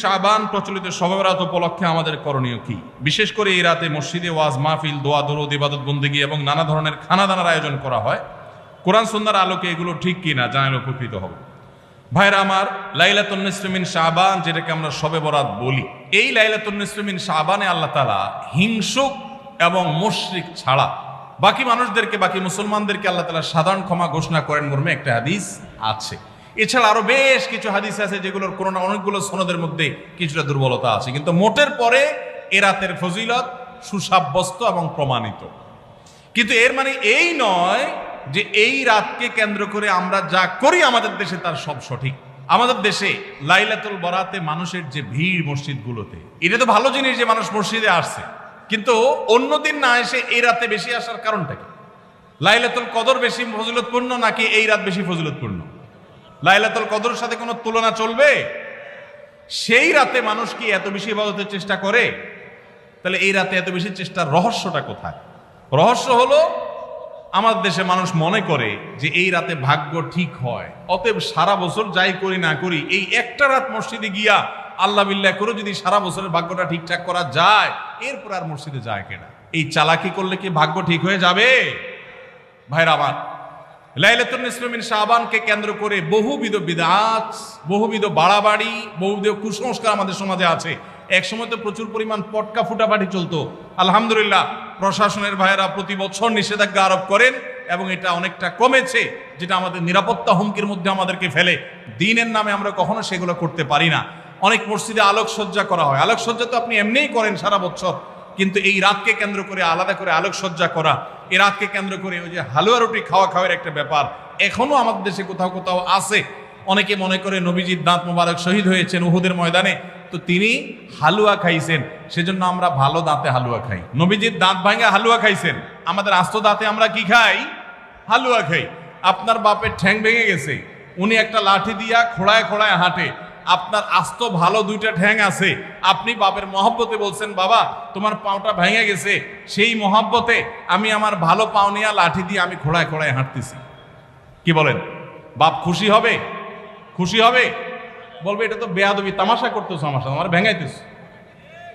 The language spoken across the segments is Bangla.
শাবান প্রচলিত শবে বরাত উপলক্ষে আমাদের করণীয় কি? বিশেষ করে এই রাতে মসজিদে ওয়াজ মাহফিল, দোয়া দরুদ, ইবাদত বন্দেগী এবং নানা ধরনের খানাদানার আয়োজন করা হয়। কোরআন সুন্নাহর আলোকে এগুলো ঠিক কিনা জানালে উপকৃত হব। ভাইরা আমার, লাইলাতুন নিসফি মিন শাবান, যেটাকে আমরা শবে বরাত বলি, এই লাইলাতুন নিসফি মিন শাবানে আল্লাহ তাআলা হিংসুক এবং মুশরিক ছাড়া বাকি মানুষদেরকে, বাকি মুসলমানদেরকে আল্লাহ তাআলা সাধারণ ক্ষমা ঘোষণা করেন মর্মে একটা হাদিস আছে। এছাড়া আরো বেশ কিছু হাদিস আছে যেগুলোর কোনো না অনেকগুলো সনদের মধ্যে কিছুটা দুর্বলতা আছে, কিন্তু মোটের পরে এ রাতের ফজিলত সুসাব্যস্ত এবং প্রমাণিত। কিন্তু এর মানে এই নয় যে এই রাতকে কেন্দ্র করে আমরা যা করি আমাদের দেশে তার সব সঠিক। আমাদের দেশে লাইলাতুল বরাতে মানুষের যে ভিড় মসজিদগুলোতে, এটা তো ভালো জিনিস যে মানুষ মসজিদে আসছে, কিন্তু অন্যদিন না এসে এই রাতে বেশি আসার কারণটা কি? লাইলাতুল কদর বেশি ফজিলতপূর্ণ নাকি এই রাত বেশি ফজিলতপূর্ণ? লাইলাতুল কদরের সাথে কোনো তুলনা চলবে? সেই রাতে মানুষ কি এত বেশি ইবাদতের চেষ্টা করে? তাহলে এই রাতে এত বেশি চেষ্টার রহস্যটা কোথায়? রহস্য হলো আমাদের দেশে মানুষ মনে করে যে এই রাতে ভাগ্য ঠিক হয়, অতএব সারা বছর যাই করি না করি এই একটা রাত মসজিদে গিয়া আল্লাহ বিল্লাহ করে যদি সারা বছরের ভাগ্যটা ঠিকঠাক করা যায়, এরপর আর মসজিদে যায় কেনা। এই চালাকি করলে কি ভাগ্য ঠিক হয়ে যাবে? ভাইরা আমার, লাইলাতুন নিসফি মিন শাবানকে কেন্দ্র করে বহুবিধ বিদআত, বহুবিধ বাড়াবাড়ি, বহুবিধ কুসংস্কার আমাদের সমাজে আছে। এক সময় তো প্রচুর পরিমাণ পটকা ফুটাফাটি চলতো। আলহামদুলিল্লাহ, প্রশাসনের ভাইয়েরা প্রতি বছর নিষেধাজ্ঞা আরোপ করেন এবং এটা অনেকটা কমেছে, যেটা আমাদের নিরাপত্তা হুমকির মধ্যে আমাদেরকে ফেলে। দিনের নামে আমরা কখনো সেগুলো করতে পারি না। অনেক মসজিদে আলোকসজ্জা করা হয়। আলোকসজ্জা তো আপনি এমনিই করেন সারা বছর, কিন্তু এই রাতকে কেন্দ্র করে আলাদা করে আলোকসজ্জা করা, এই রাতকে কেন্দ্র করে ওই যে হালুয়া রুটি খাওয়ার একটা ব্যাপার এখনো আমাদের দেশে কোথাও কোথাও আছে। অনেকে মনে করে নবীজির দাঁত মোবারক শহীদ হয়েছেন উহুদের ময়দানে, তো তিনি হালুয়া খাইছেন, সেজন্য আমরা ভালো দাঁতে হালুয়া খাই। নবীজির দাঁত ভাঙে হালুয়া খাইছেন, আমাদের আস্ত দাঁতে আমরা কি খাই? হালুয়া খাই। আপনার বাপের ঠ্যাং ভেঙে গেছে, উনি একটা লাঠি দিয়া খোড়ায় খোড়ায় হাঁটে, আপনার আস্ত ভালো দুইটা ঠ্যাং আছে, আপনি বাপের মহব্বতে বলছেন বাবা তোমার পাওটা ভেঙে গেছে, সেই মহব্বতে আমি আমার ভালো পাও নিয়ে লাঠি দিয়ে আমি খোড়ায় খোড়ায় হাঁটতেছি। কি বলেন? বাপ খুশি হবে? খুশি হবে? বলবে এটা তো বেয়াদবি, তামাশা করতেছ আমার সাথে, আমার ভেঙাইতেছ।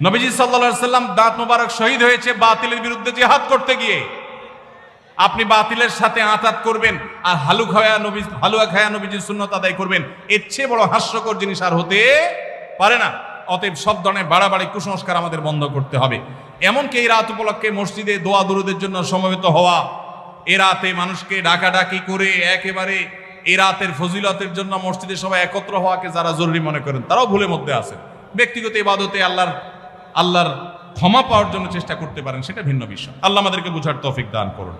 নবীজি সাল্লাল্লাহু আলাইহি সাল্লাম দাঁত মোবারক শহীদ হয়েছে বাতিলের বিরুদ্ধে জিহাদ করতে গিয়ে। আপনি বাতিলের সাথে আঁতাত করবেন আর হালুয়া খায়া নবীজির সুন্নাত আদায় করবেন, এর চেয়ে বড় হাস্যকর জিনিস আর হতে পারে না। অতএব সব ধরনের বাড়াবাড়ি কুসংস্কার আমাদের বন্ধ করতে হবে। এমনকি এই রাত উপলক্ষে মসজিদে দোয়া দরুদের জন্য সমবেত হওয়া, এ রাতে মানুষকে ডাকাডাকি করে একেবারে এই রাতের ফজিলতের জন্য মসজিদে সবাই একত্র হওয়াকে যারা জরুরি মনে করেন, তারাও ভুলের মধ্যে আছেন। ব্যক্তিগত ইবাদতে আল্লাহর ক্ষমা পাওয়ার জন্য চেষ্টা করতে পারেন, সেটা ভিন্ন বিষয়। আল্লাহ আমাদেরকে বুঝার তৌফিক দান করুন।